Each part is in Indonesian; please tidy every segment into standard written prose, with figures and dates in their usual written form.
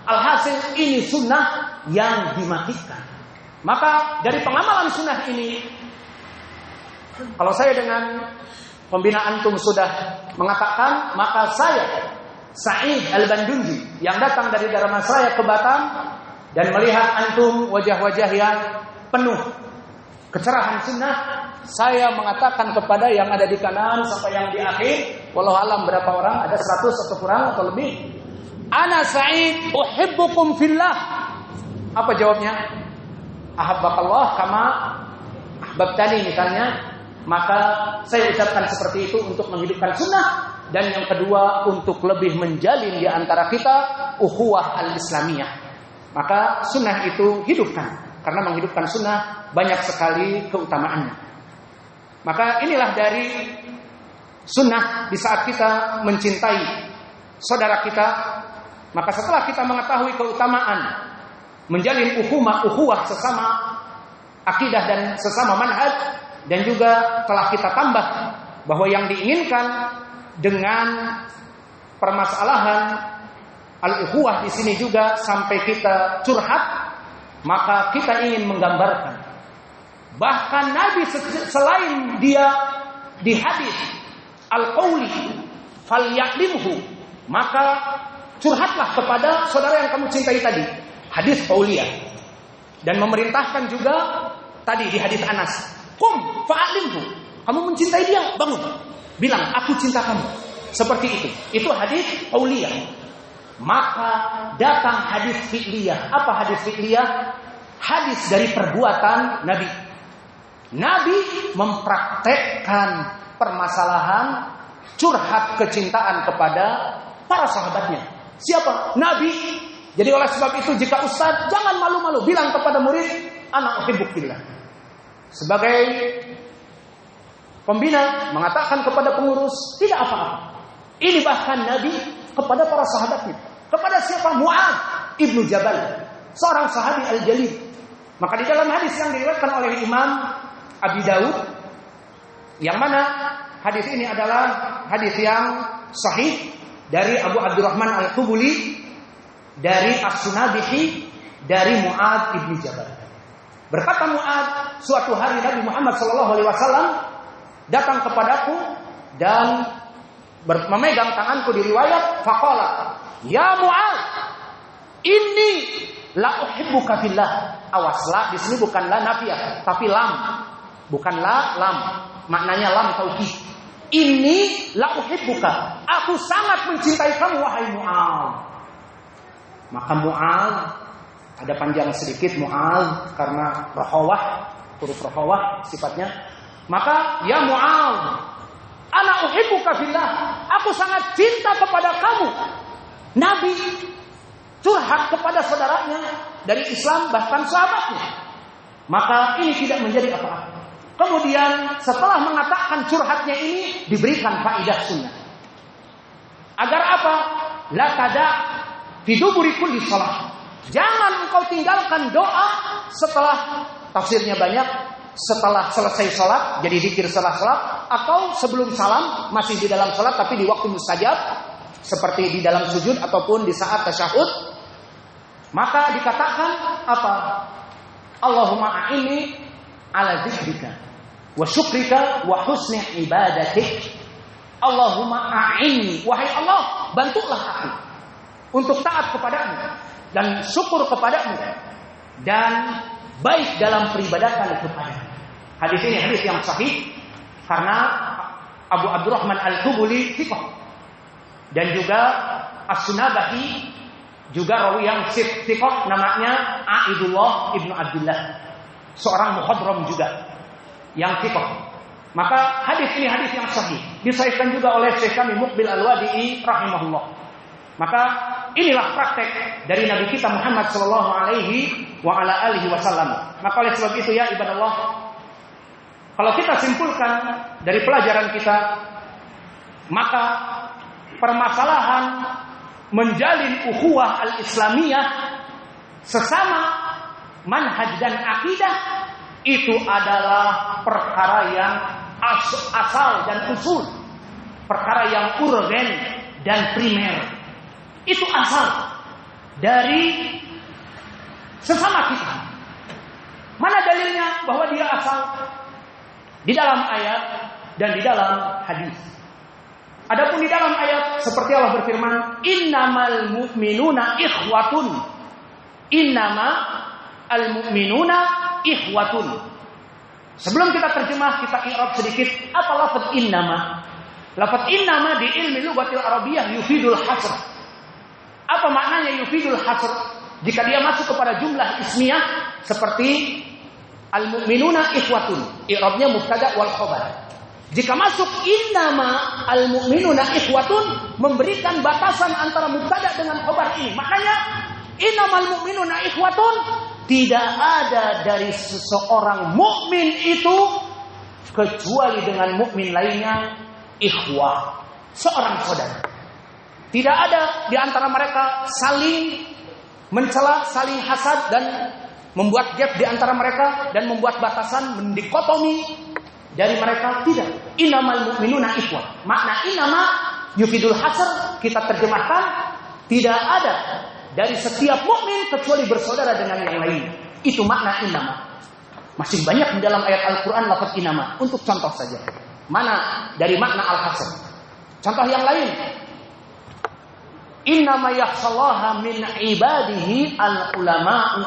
Alhasil ini sunnah yang dimatikan. Maka dari pengamalan sunnah ini, kalau saya dengan pembina antum sudah mengatakan, maka saya Sa'id Al-Bandunji yang datang dari Dharmasraya ke Batam dan melihat antum wajah-wajah yang penuh kecerahan sunnah, saya mengatakan kepada yang ada di kanan sampai yang di akhir, wallahu alam berapa orang, ada 100 atau kurang atau lebih, ana Sa'id uhibbukum fillah. Apa jawabnya? Ahabbakallah kama ahbabtani misalnya. Maka saya ucapkan seperti itu untuk menghidupkan sunnah. Dan yang kedua, untuk lebih menjalin di antara kita ukhuwah al-islamiyah. Maka sunnah itu hidupkan. Karena menghidupkan sunnah banyak sekali keutamaannya. Maka inilah dari sunnah di saat kita mencintai saudara kita. Maka setelah kita mengetahui keutamaan menjalin ukhuwah sesama akidah dan sesama manhaj, dan juga telah kita tambah bahwa yang diinginkan dengan permasalahan al-ukhuwah di sini juga sampai kita curhat, maka kita ingin menggambarkan bahkan Nabi selain dia di hadis al-qauli falyaklimhu, maka curhatlah kepada saudara yang kamu cintai tadi, hadis qauliyah, dan memerintahkan juga tadi di hadis Anas, qum fa'alimhu, kamu mencintai dia, bangun, bilang aku cinta kamu, seperti itu. Itu hadis qauliyah. Maka datang hadis fi'liyah. Apa hadis fi'liyah? Hadis dari perbuatan Nabi. Nabi mempraktekkan permasalahan curhat kecintaan kepada para sahabatnya. Siapa? Nabi. Jadi oleh sebab itu, jika ustaz, jangan malu-malu bilang kepada murid, ana uhibbuk fillah. Sebagai pembina mengatakan kepada pengurus, tidak apa-apa. Ini bahkan Nabi kepada para sahabatnya. Kepada siapa? Mu'adz ibnu Jabal, seorang sahabi al-jalil. Maka di dalam hadis yang diriwayatkan oleh Imam Abi Daud, yang mana hadis ini adalah hadis yang sahih dari Abu Abdurrahman al-Qubuli, dari As-Sunabihi, dari Mu'adz ibnu Jabal. Berkata Mu'adz, suatu hari Nabi Muhammad SAW datang kepadaku dan memegang tanganku di riwayat, faqala, ya Mu'adz, inni la uhibbuka fillah. Awas, la di sini bukan la nafiyah, tapi lam. Bukan la, lam. Maknanya lam taukid. Inni la uhibbuka. Aku sangat mencintai kamu wahai Mu'adz. Maka Mu'adz, ada panjang sedikit Mu'adz karena rahawah, huruf rahawah sifatnya. Maka ya Mu'adz, ana uhibbuka fillah. Aku sangat cinta kepada kamu. Nabi curhat kepada saudaranya dari Islam, bahkan sahabatnya. Maka ini tidak menjadi apa-apa. Kemudian setelah mengatakan curhatnya ini, diberikan faidah sunnah. Agar apa? La tada fi duburi kulli shalah. Jangan engkau tinggalkan doa setelah, tafsirnya banyak, setelah selesai salat, jadi zikir setelah salat, atau sebelum salam, masih di dalam salat tapi di waktu mustajab, seperti di dalam sujud ataupun di saat tasyahud. Maka dikatakan apa? Allahumma a'inni ala dzikrika wa syukrika wa husni ibadatik. Allahumma a'inni, wahai Allah, bantulah aku untuk taat kepadamu dan syukur kepadamu dan baik dalam peribadatan kepadamu. Hadis ini hadis yang sahih karena Abu Abdurrahman al-Qubuli thiqah, dan juga As-Sunabahi juga rawi yang thiqah, namanya Aidullah ibnu Abdullah, seorang muhadram juga yang thiqah. Maka hadis ini hadis yang sahih, disahihkan juga oleh Syekh kami Muqbil Al-Wadi'i rahimahullah. Maka inilah praktek dari Nabi kita Muhammad sallallahu alaihi wa ala alihi wasallam. Maka oleh sebab itu ya ibadallah, kalau kita simpulkan dari pelajaran kita, maka permasalahan menjalin ukhuwah al-islamiyah sesama manhaj dan akidah itu adalah perkara yang asal dan usul, perkara yang urgen dan primer. Itu asal. dari sesama kita. Mana dalilnya bahwa dia asal? Di dalam ayat dan di dalam hadis. Adapun di dalam ayat seperti Allah berfirman, innamal mu'minuna ikhwatun. Innama al-mu'minuna ikhwatun. Sebelum kita terjemah, kita i'rab sedikit apa lafaz innama. Lafaz innama di ilmi lughatil arabiyyah yufidul hasr. Apa maknanya yufidul hasr? Jika dia masuk kepada jumlah ismiyah seperti al-mu'minuna ikhwatun, i'rabnya mubtada wal khabar. Jika masuk innama al-mu'minuna ikhwatun, memberikan batasan antara mubtada dengan khabar ini. Maknanya innamal mu'minuna ikhwatun, tidak ada dari seseorang mukmin itu kecuali dengan mukmin lainnya ikhwah, seorang saudara. Tidak ada di antara mereka saling mencela, saling hasad dan membuat gap di antara mereka dan membuat batasan, mendikotomi dari mereka. Tidak. Innamal mu'minuna ikhwah. Makna innama yufidul hasr kita terjemahkan tidak ada dari setiap mukmin kecuali bersaudara dengan yang lain. Itu makna innama. Masih banyak di dalam ayat Al-Quran lafaz innama. Untuk contoh saja. Mana dari makna al-hasr? Contoh yang lain. Innama yakhshallaha min ibadihi al-ulama'u.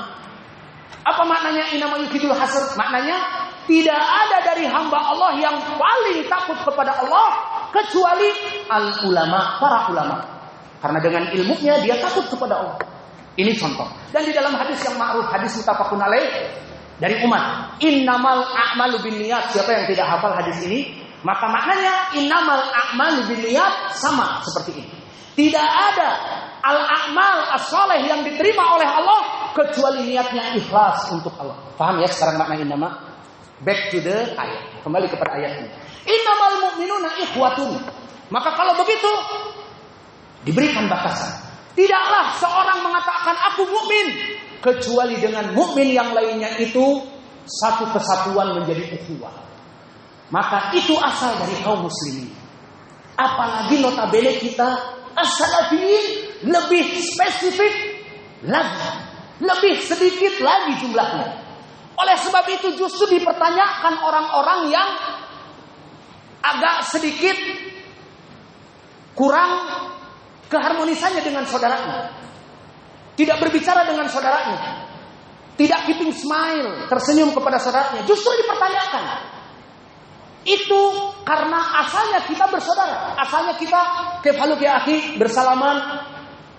Apa maknanya innama yufidul hasr? Maknanya tidak ada dari hamba Allah yang paling takut kepada Allah kecuali al-ulama, para ulama. Karena dengan ilmunya dia takut kepada Allah. Ini contoh. Dan di dalam hadis yang ma'ruf, hadis muttafaqun alaih dari umat, innamal a'malu binniyat. Siapa yang tidak hafal hadis ini, maka maknanya innamal a'malu binniyat sama seperti ini. Tidak ada al-a'mal as-salih yang diterima oleh Allah kecuali niatnya ikhlas untuk Allah. Paham ya sekarang makna innama? Back to the ayat. Kembali kepada ayat ini. Innamal mu'minuna ikhwatun. Maka kalau begitu diberikan batasan. Tidaklah seorang mengatakan aku mukmin kecuali dengan mukmin yang lainnya itu satu kesatuan menjadi ukhuwah. Maka itu asal dari kaum muslimin. Apalagi notabene kita as-salafiyin lebih spesifik lagi, lebih sedikit lagi jumlahnya. Oleh sebab itu justru dipertanyakan orang-orang yang agak sedikit kurang keharmonisannya dengan saudaranya. Tidak berbicara dengan saudaranya. Tidak keeping smile, tersenyum kepada saudaranya. Justru dipertanyakan. Itu karena asalnya kita bersaudara. Asalnya kita kefalu ya akhi, bersalaman,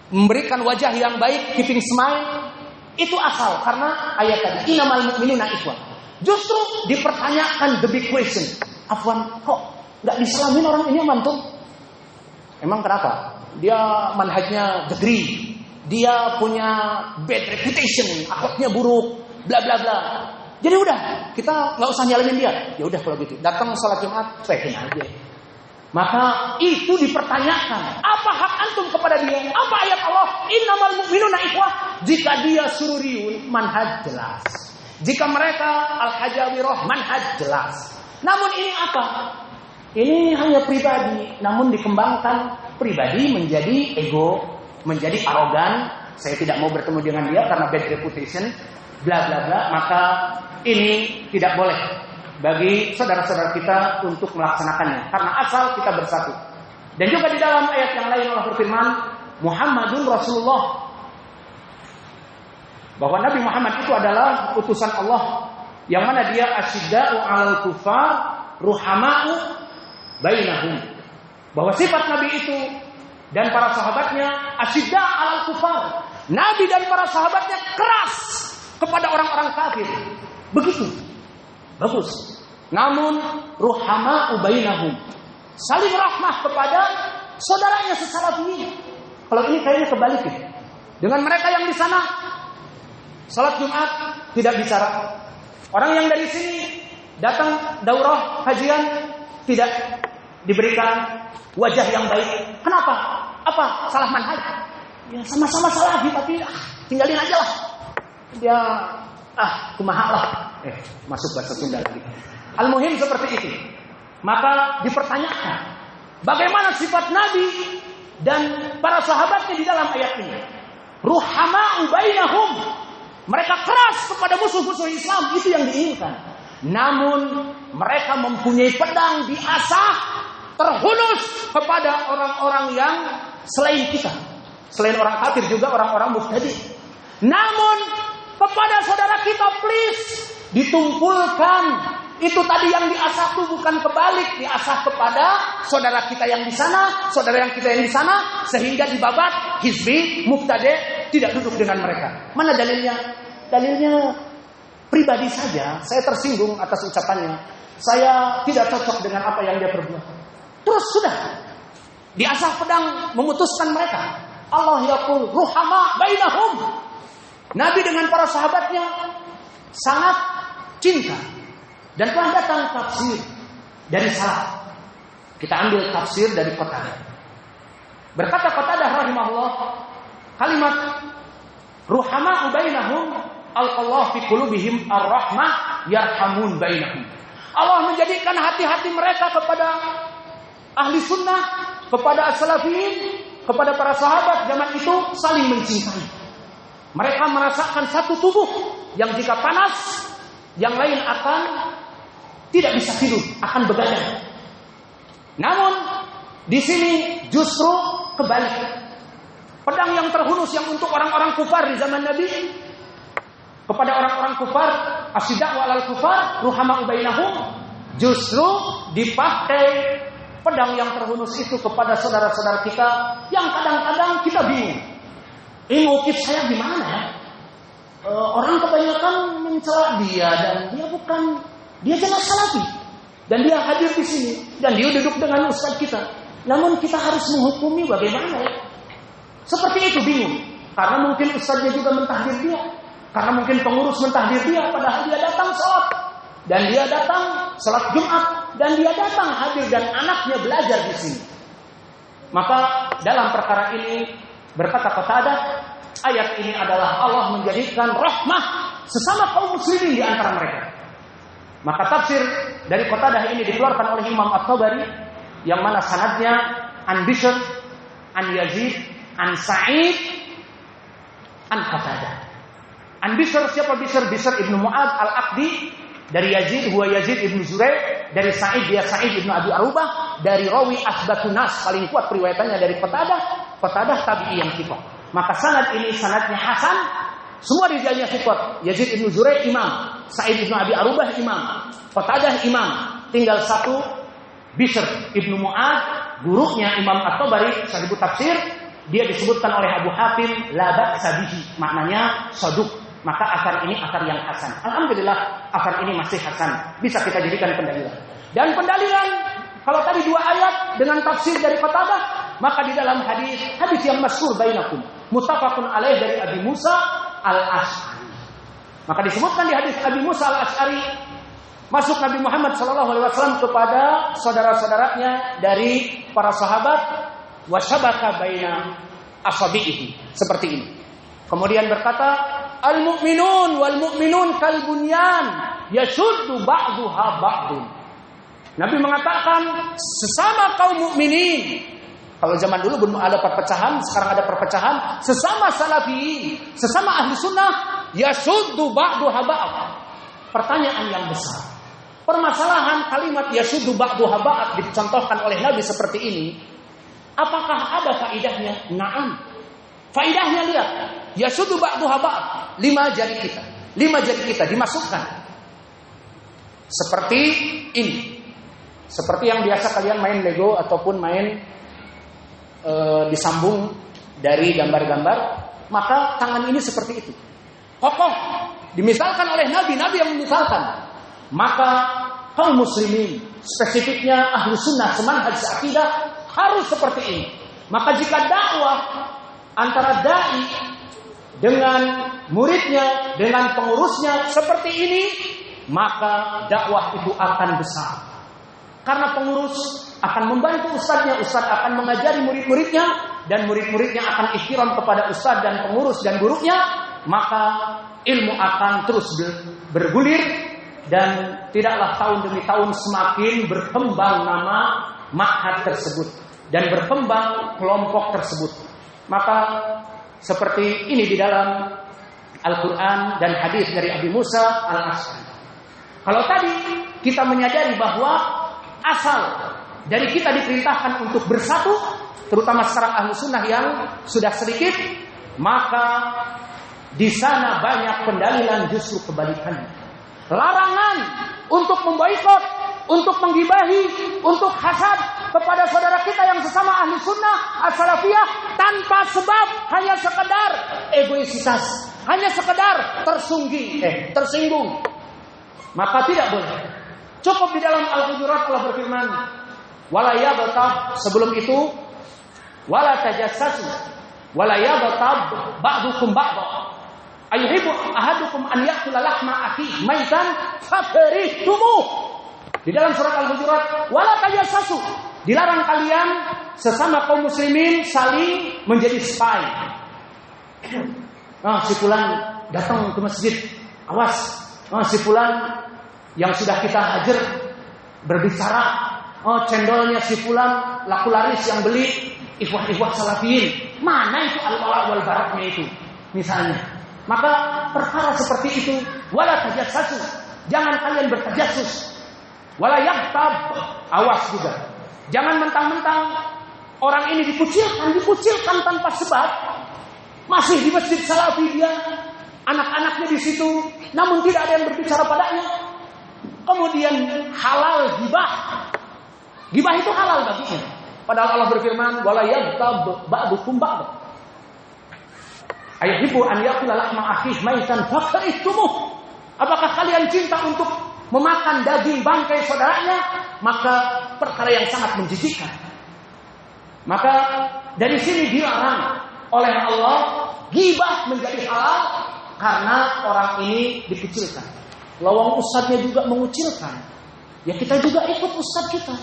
memberikan wajah yang baik, keeping smile. Itu asal karena ayat tadi innamal mu'minuna ikhwah. Justru dipertanyakan the big question. Afwan, kok enggak disalamin orang ini mantul? Emang kenapa? Dia manhajnya degree. Dia punya bad reputation, akhlaknya buruk, bla bla bla. Jadi udah, kita enggak usah nyalamin dia. Ya udah kalau gitu. Datang salat Jumat, cuekin aja. Maka itu dipertanyakan. Apa hak antum kepada dia? Apa ayat Allah? Innamal mu'minuna ikhwah. Jika dia sururiyun, manhaj jelas. Jika mereka al-hajawirah, manhaj jelas. Namun ini apa? Ini hanya pribadi. Namun dikembangkan pribadi menjadi ego, menjadi arogan. Saya tidak mau bertemu dengan dia karena bad reputation, bla bla bla. Maka ini tidak boleh bagi saudara-saudara kita untuk melaksanakannya. Karena asal kita bersatu. Dan juga di dalam ayat yang lain Allah berfirman, Muhammadun Rasulullah. Bahwa Nabi Muhammad itu adalah utusan Allah. Yang mana dia asyidda'u 'alal kufar, ruhama'u bainahum. Bahwa sifat Nabi itu dan para sahabatnya asyidda'u 'alal kufar. Nabi dan para sahabatnya keras kepada orang-orang kafir. Begitu. Bagus. Namun ruhama'u bainahum, saling rahmah kepada saudaranya secara ini. Kalau ini kayaknya kebalik ya. Dengan mereka yang di sana salat Jumat tidak bicara. Orang yang dari sini datang daurah kajian tidak diberikan wajah yang baik. Kenapa? Apa? Salah manhaj. Ya sama-sama salah tapi tinggalin aja lah. Dia kumaha lah. Masuk bahasa Sunda lagi. Al-muhim seperti itu. Maka dipertanyakan bagaimana sifat Nabi dan para sahabatnya di dalam ayat ini. ruhama'u bainahum. Mereka keras kepada musuh-musuh Islam, itu yang diinginkan. Namun mereka mempunyai pedang diasah, terhunus kepada orang-orang yang selain kita. Selain orang kafir juga orang-orang mubtadi. Namun kepada saudara kita please ditumpulkan. Itu tadi yang diasah itu bukan kebalik, diasah kepada saudara kita yang di sana, saudara yang kita yang di sana, sehingga dibabat hizbi, mubtadi tidak duduk dengan mereka. Mana dalilnya? Dalilnya pribadi saja, saya tersinggung atas ucapannya. Saya tidak cocok dengan apa yang dia perbuat. Terus sudah diasah pedang memutuskan mereka. Allah yaqul ruhama bainahum. Nabi dengan para sahabatnya sangat cinta. Dan telah datang tafsir dari salaf. Kita ambil tafsir dari Qatadah. Berkata Qatadah rahimahullah, kalimat ruhama'u bainahum alqallahu fi qulubihim ar-rahmah yarhamun bainahum. Allah menjadikan hati-hati mereka kepada ahli sunnah, kepada as-salafiyin, kepada para sahabat zaman itu saling mencintai. Mereka merasakan satu tubuh yang jika panas, yang lain akan tidak bisa tidur, akan begadang. Namun di sini justru kebalik. Pedang yang terhunus yang untuk orang-orang kufar di zaman Nabi, kepada orang-orang kufar, asyidda'u 'alal kufar, ruhama'u bainahum, justru dipakai pedang yang terhunus itu kepada saudara-saudara kita yang kadang-kadang kita bingung. Ini motif saya gimana ya? Orang kebanyakan mencela dia dan dia jangan salafi, dan dia hadir di sini, dan dia duduk dengan ustaz kita. Namun kita harus menghukumi bagaimana ya? Seperti itu bingung, karena mungkin ustaznya juga mentahdir dia, karena mungkin pengurus mentahdir dia, padahal dia datang sholat, dan dia datang sholat Jumat, dan dia datang hadir dan anaknya belajar di sini. Maka dalam perkara ini berkata Qatadah, ayat ini adalah Allah menjadikan rahmah sesama kaum muslimin di antara mereka. Maka tafsir dari Qatadah ini dikeluarkan oleh Imam At-Tabari, yang mana sanadnya an Bishr, an Yazid, an Sa'id, an Qatadah. An Bishr, siapa Bishr? Bishr ibnu Mu'ad al-Aqdi. Dari Yazid, huwa Yazid ibnu Zurai. Dari Sa'id, dia Sa'id ibnu Abi Arubah. Dari rawi asbatun nas, paling kuat periwayatannya dari Qatadah. Qatadah tabi'i yang thiqah. Maka sanad ini sanadnya hasan. Semua rijalnya thiqat. Yazid ibnu Zurai imam, Sa'id ibnu Abi Arubah imam, Qatadah imam. Tinggal satu Bishr ibnu Mu'ad, gurunya Imam At-Tabari sahibut tafsir. Dia disebutkan oleh Abu Hatim la ba'sa bihi, maknanya saduq. Maka asar ini asar yang hasan. Alhamdulillah asar ini masih hasan, bisa kita jadikan pendalilan. Dan pendalilan kalau tadi dua ayat dengan tafsir dari Qatadah, maka di dalam hadis yang masyhur bainakum muttafaqun alaih dari Abi Musa Al-Asy'ari. Maka disebutkan di hadis Abi Musa Al-Asy'ari, masuk Nabi Muhammad SAW kepada saudara-saudaranya dari para sahabat, wasyabaka baina asabihi, seperti ini. Kemudian berkata, al-mu'minun wal mu'minun kal bunyan yashuddu ba'duha ba'dun. Nabi mengatakan sesama kaum mukminin. Kalau zaman dulu belum ada perpecahan, sekarang ada perpecahan. Sesama salafi, sesama ahli sunnah, yashuddu ba'duha ba'd. Pertanyaan yang besar. Permasalahan kalimat yashuddu ba'duha ba'd dicontohkan oleh Nabi seperti ini. Apakah ada faidahnya? Na'am. Faidahnya lihat. Yashuddu ba'duha ba'd. 5 jari kita dimasukkan. Seperti ini. Seperti yang biasa kalian main Lego ataupun main disambung dari gambar-gambar, maka tangan ini seperti itu. Kokoh. Dimisalkan oleh Nabi yang memisalkan. Maka kaum muslimin, spesifiknya ahlu sunnah semanhaj akidah, harus seperti ini. Maka jika dakwah antara dai dengan muridnya, dengan pengurusnya seperti ini, maka dakwah itu akan besar. Karena pengurus akan membantu ustadznya, ustadz akan mengajari murid-muridnya, dan murid-muridnya akan ihtiram kepada ustadz dan pengurus dan gurunya, maka ilmu akan terus bergulir, dan tidaklah tahun demi tahun semakin berkembang nama ma'had tersebut dan berkembang kelompok tersebut. Maka Seperti ini di dalam Al-Quran dan hadis dari Abi Musa Al-Asy'ari. Kalau tadi kita menyadari bahwa asal dari kita diperintahkan untuk bersatu, terutama sekarang ahlu sunnah yang sudah sedikit, maka di sana banyak pendalilan justru kebalikannya. Larangan untuk memboikot, untuk menggibahi, untuk hasad kepada saudara kita yang sesama ahli sunnah as-salafiyah tanpa sebab, hanya sekedar egoisitas, hanya sekedar tersinggung. Maka tidak boleh. Cukup di dalam Al-Hujurat Allah berfirman, wala yaghtab, sebelum itu wala tajassasu wala yaghtab ba'dukum ba'dha. Ayuhibbu ahadukum an ya'kula lahma akhihi maitan fakarihtumu. Di dalam surat Al-Hujurat, wala tajassasu, dilarang kalian sesama kaum muslimin saling menjadi spy. Si fulan datang ke masjid, awas. Si fulan yang sudah kita hajar berbicara, cendolnya si fulan laku laris yang beli ikhwah-ikhwah salafiyin. Mana itu al-wala wal baraknya itu misalnya. Maka perkara seperti itu, wala tajassasu, jangan kalian bertajassus. Wala yaghtab, awas juga. Jangan mentang-mentang orang ini dikucilkan tanpa sebab. Masih di masjid salafi dia, anak-anaknya di situ, namun tidak ada yang berbicara padanya. Kemudian halal gibah. Gibah itu halal baginya. Padahal Allah berfirman, wala yaghtab ba'dukum ba'd. Ayuhibbu an ya'kula lahma akhihi maitan fakarihtumu. Apakah kalian cinta untuk memakan daging bangkai saudaranya? Maka perkara yang sangat menjijikkan. Maka dari sini dilarang oleh Allah ghibah menjadi halal karena orang ini dikucilkan. Lawang ustadznya juga mengucilkan, ya kita juga ikut ustadz kita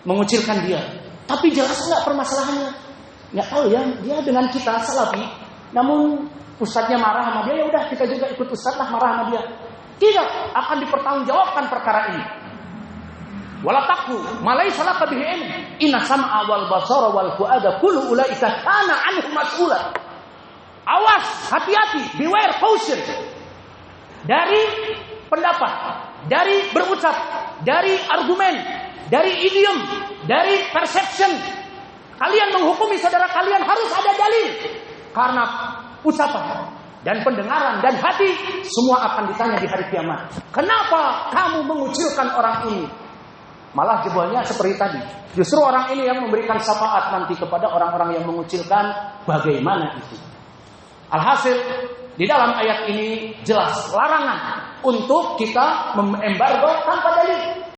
mengucilkan dia. Tapi jelas enggak permasalahannya? Enggak tahu ya, dia dengan kita salafi, namun ustadznya marah sama dia, ya udah kita juga ikut ustadz lah marah sama dia. Tidak akan dipertanggungjawabkan perkara ini. Wala taqu ma laysa laka bihi ilm, inna sam'a wal basara wal fuada kullu ulaika kana anhu mas'ula. Awas, hati-hati, beware, caution. Dari pendapat, dari berucap, dari argumen, dari idiom, dari perception. Kalian menghukumi saudara kalian harus ada dalil. Karena ucapan dan pendengaran dan hati semua akan ditanya di hari kiamat. Kenapa kamu mengucilkan orang ini? Malah jebolnya seperti tadi. Justru orang ini yang memberikan syafaat nanti kepada orang-orang yang mengucilkan. Bagaimana itu? Alhasil di dalam ayat ini jelas larangan untuk kita mengembargo tanpa dalil.